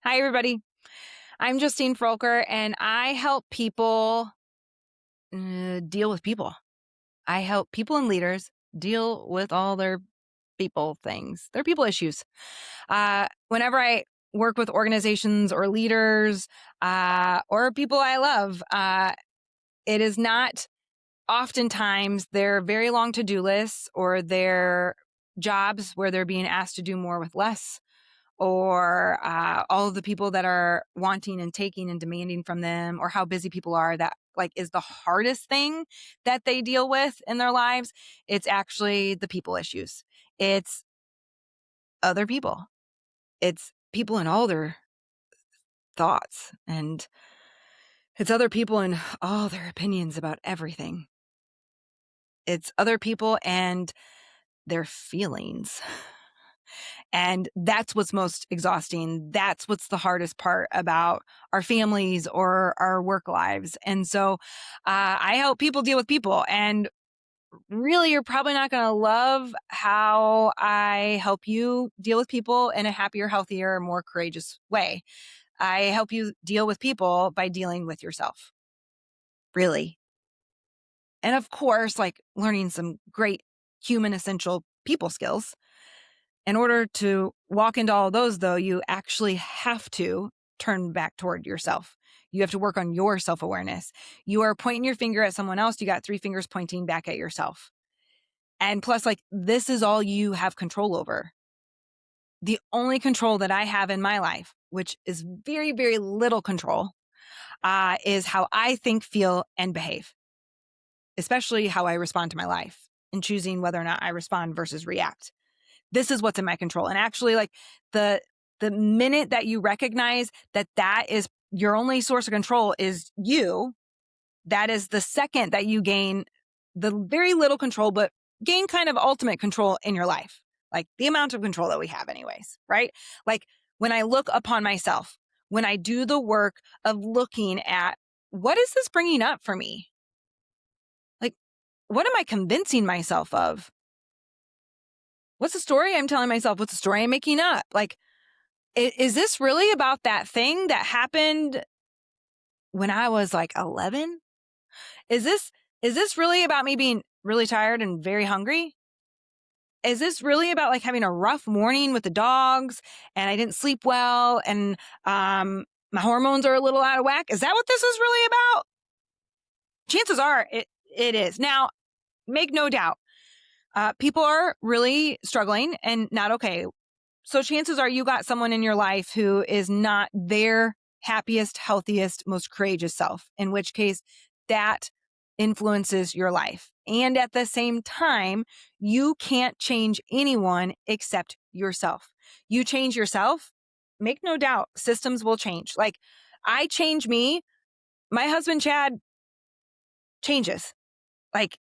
Hi, everybody. I'm Justine Froelker, and I help people deal with people. I help people and leaders deal with all their people things, their people issues. Whenever I work with organizations or leaders or people I love, it is not oftentimes their very long to do lists or their jobs where they're being asked to do more with less or all of the people that are wanting and taking and demanding from them or how busy people are that like is the hardest thing that they deal with in their lives. It's actually the people issues. It's other people. It's people and all their thoughts, and it's other people and all their opinions about everything. It's other people and their feelings. And that's what's most exhausting. That's what's the hardest part about our families or our work lives. And so I help people deal with people. And really, you're probably not going to love how I help you deal with people in a happier, healthier, more courageous way. I help you deal with people by dealing with yourself, really. And of course, like learning some great human essential people skills. In order to walk into all of those, though, you actually have to turn back toward yourself. You have to work on your self-awareness. You are pointing your finger at someone else. You got three fingers pointing back at yourself. And plus, like, this is all you have control over. The only control that I have in my life, which is very, very little control, is how I think, feel, and behave, especially how I respond to my life and choosing whether or not I respond versus react. This is what's in my control. And actually, like the minute that you recognize that that is your only source of control is you, that is the second that you gain the very little control, but gain kind of ultimate control in your life. Like the amount of control that we have anyways, right? Like when I look upon myself, when I do the work of looking at what is this bringing up for me? Like, what am I convincing myself of? What's the story I'm telling myself? What's the story I'm making up? Like, is this really about that thing that happened when I was like 11? Is this really about me being really tired and very hungry? Is this really about like having a rough morning with the dogs and I didn't sleep well and my hormones are a little out of whack? Is that what this is really about? Chances are it is. Now, make no doubt, people are really struggling and not okay. So chances are you got someone in your life who is not their happiest, healthiest, most courageous self, in which case that influences your life. And at the same time, you can't change anyone except yourself. You change yourself, make no doubt, systems will change. Like I change me, my husband, Chad, changes. Like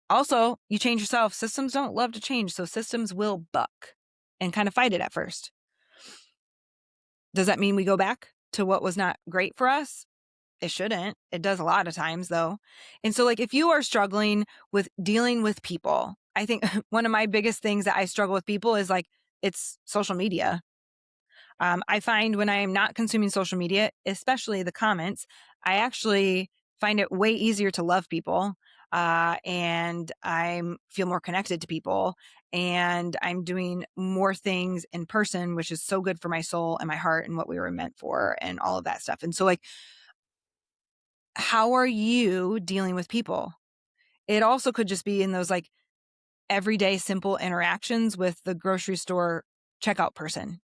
also, you change yourself. Systems don't love to change. So systems will buck and kind of fight it at first. Does that mean we go back to what was not great for us? It shouldn't. It does a lot of times though. And so like if you are struggling with dealing with people, I think one of my biggest things that I struggle with people is like it's social media. I find when I am not consuming social media, especially the comments, I actually find it way easier to love people. And I feel more connected to people and I'm doing more things in person, which is so good for my soul and my heart and what we were meant for and all of that stuff. And so like, how are you dealing with people? It also could just be in those like everyday simple interactions with the grocery store checkout person.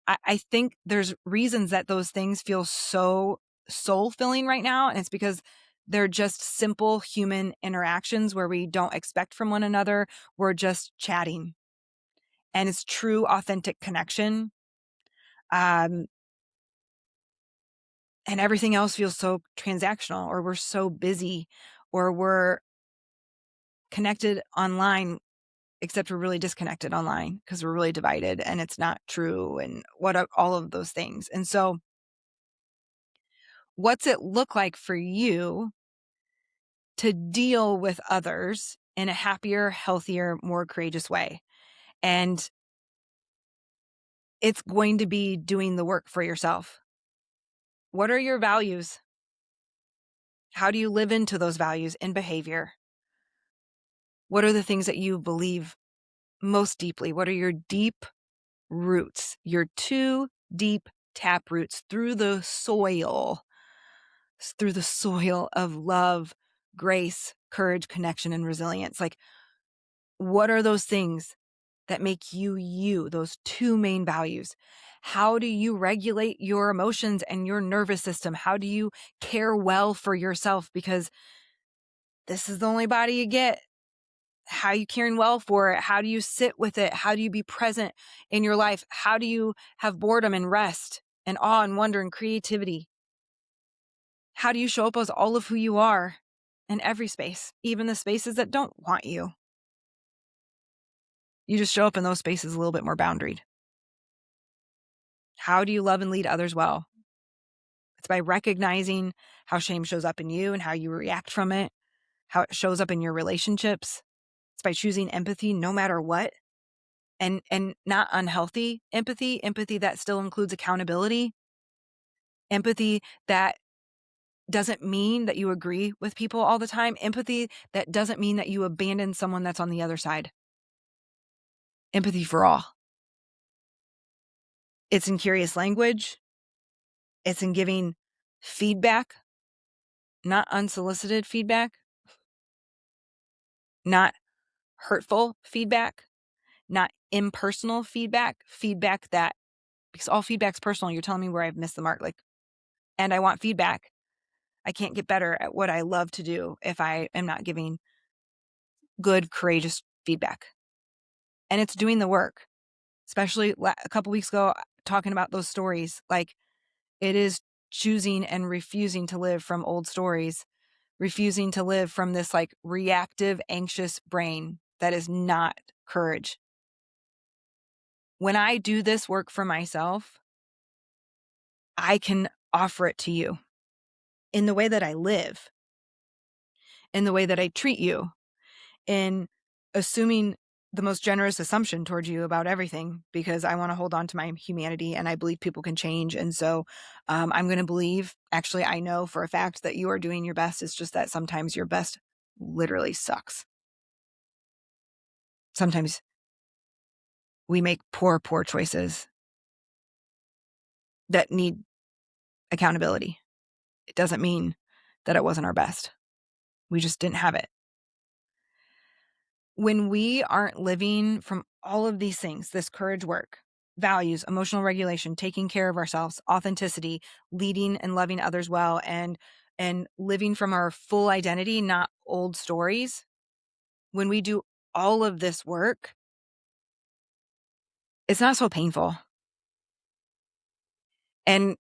I think there's reasons that those things feel so soul filling right now. And it's because they're just simple human interactions where we don't expect from one another. We're just chatting and it's true, authentic connection. Um, and everything else feels so transactional or we're so busy or we're connected online, except we're really disconnected online because we're really divided and it's not true and what are all of those things. And so what's it look like for you to deal with others in a happier, healthier, more courageous way? And it's going to be doing the work for yourself. What are your values? How do you live into those values in behavior? What are the things that you believe most deeply? What are your deep roots, your two deep tap roots through the soil of love, grace, courage, connection, and resilience? Like, what are those things that make you you, those two main values? How do you regulate your emotions and your nervous system? How do you care well for yourself? Because this is the only body you get. How are you caring well for it? How do you sit with it? How do you be present in your life? How do you have boredom and rest and awe and wonder and creativity? How do you show up as all of who you are in every space, even the spaces that don't want you? You just show up in those spaces a little bit more boundaried. How do you love and lead others well? It's by recognizing how shame shows up in you and how you react from it, how it shows up in your relationships. It's by choosing empathy no matter what, and not unhealthy empathy that still includes accountability, empathy that doesn't mean that you agree with people all the time, empathy that doesn't mean that you abandon someone that's on the other side. Empathy for all. It's in curious language. It's in giving feedback, not unsolicited feedback, not hurtful feedback, not impersonal feedback, feedback that, because all feedback's personal. You're telling me where I've missed the mark. Like, and I want feedback. I can't get better at what I love to do if I am not giving good, courageous feedback. And it's doing the work, especially a couple weeks ago, talking about those stories. Like, it is choosing and refusing to live from old stories, refusing to live from this like reactive, anxious brain that is not courage. When I do this work for myself, I can offer it to you in the way that I live, in the way that I treat you, in assuming the most generous assumption towards you about everything, because I want to hold on to my humanity and I believe people can change. And so I'm going to believe, actually, I know for a fact that you are doing your best. It's just that sometimes your best literally sucks. Sometimes we make poor choices that need accountability. It doesn't mean that it wasn't our best. We just didn't have it. When we aren't living from all of these things, this courage work, values, emotional regulation, taking care of ourselves, authenticity, leading and loving others well, and living from our full identity, not old stories. When we do all of this work, it's not so painful. And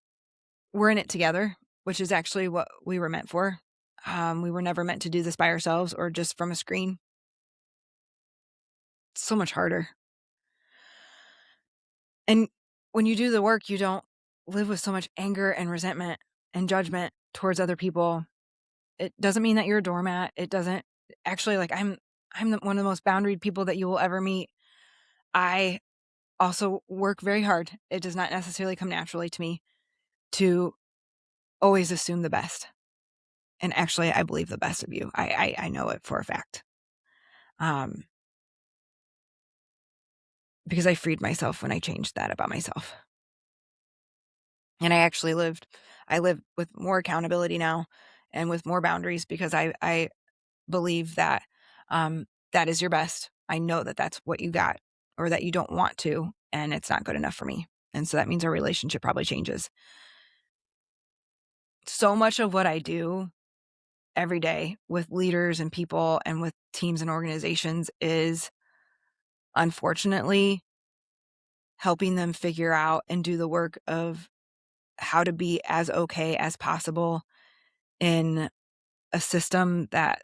we're in it together, which is actually what we were meant for. We were never meant to do this by ourselves or just from a screen. It's so much harder. And when you do the work, you don't live with so much anger and resentment and judgment towards other people. It doesn't mean that you're a doormat. It doesn't actually, like, I'm one of the most boundaried people that you will ever meet. I also work very hard. It does not necessarily come naturally to me to always assume the best. And actually, I believe the best of you. I know it for a fact. Because I freed myself when I changed that about myself. And I live with more accountability now and with more boundaries because I believe that that is your best. I know that that's what you got or that you don't want to, and it's not good enough for me. And so that means our relationship probably changes. So much of what I do every day with leaders and people and with teams and organizations is unfortunately helping them figure out and do the work of how to be as okay as possible in a system that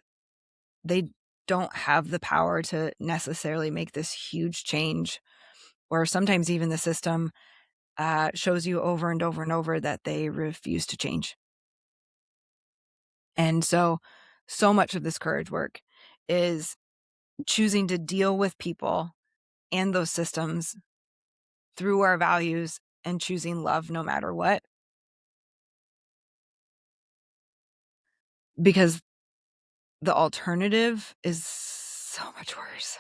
they don't have the power to necessarily make this huge change, or sometimes even the system shows you over and over and over that they refuse to change. And so much of this courage work is choosing to deal with people and those systems through our values and choosing love no matter what. Because the alternative is so much worse.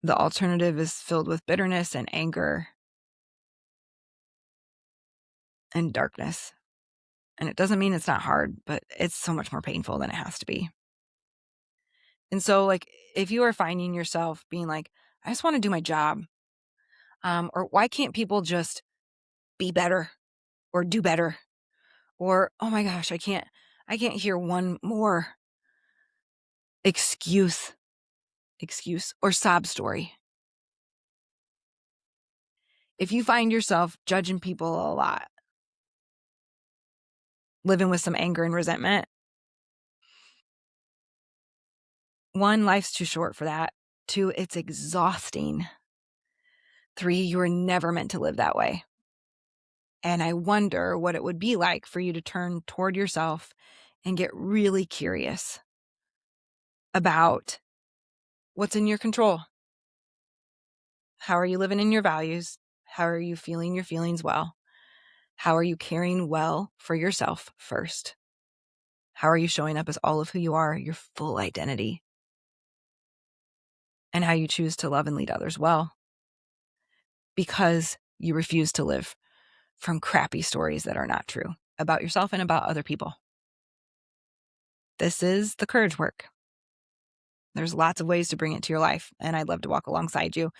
The alternative is filled with bitterness and anger and darkness. And it doesn't mean it's not hard, but it's so much more painful than it has to be. And so, like, if you are finding yourself being like, I just want to do my job, or why can't people just be better or do better? Or, oh my gosh, I can't hear one more excuse or sob story. If you find yourself judging people a lot, living with some anger and resentment, one, life's too short for that. Two, it's exhausting. Three, you were never meant to live that way. And I wonder what it would be like for you to turn toward yourself and get really curious about what's in your control. How are you living in your values? How are you feeling your feelings well? How are you caring well for yourself first? How are you showing up as all of who you are, your full identity? And how you choose to love and lead others well, because you refuse to live from crappy stories that are not true about yourself and about other people. This is the courage work. There's lots of ways to bring it to your life, and I'd love to walk alongside you.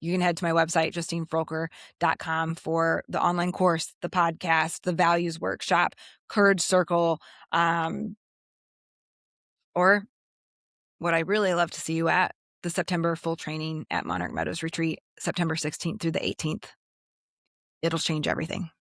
You can head to my website, JustineFroelker.com, for the online course, the podcast, the values workshop, Courage Circle, or what I really love to see you at, the September full training at Monarch Meadows Retreat, September 16th through the 18th. It'll change everything.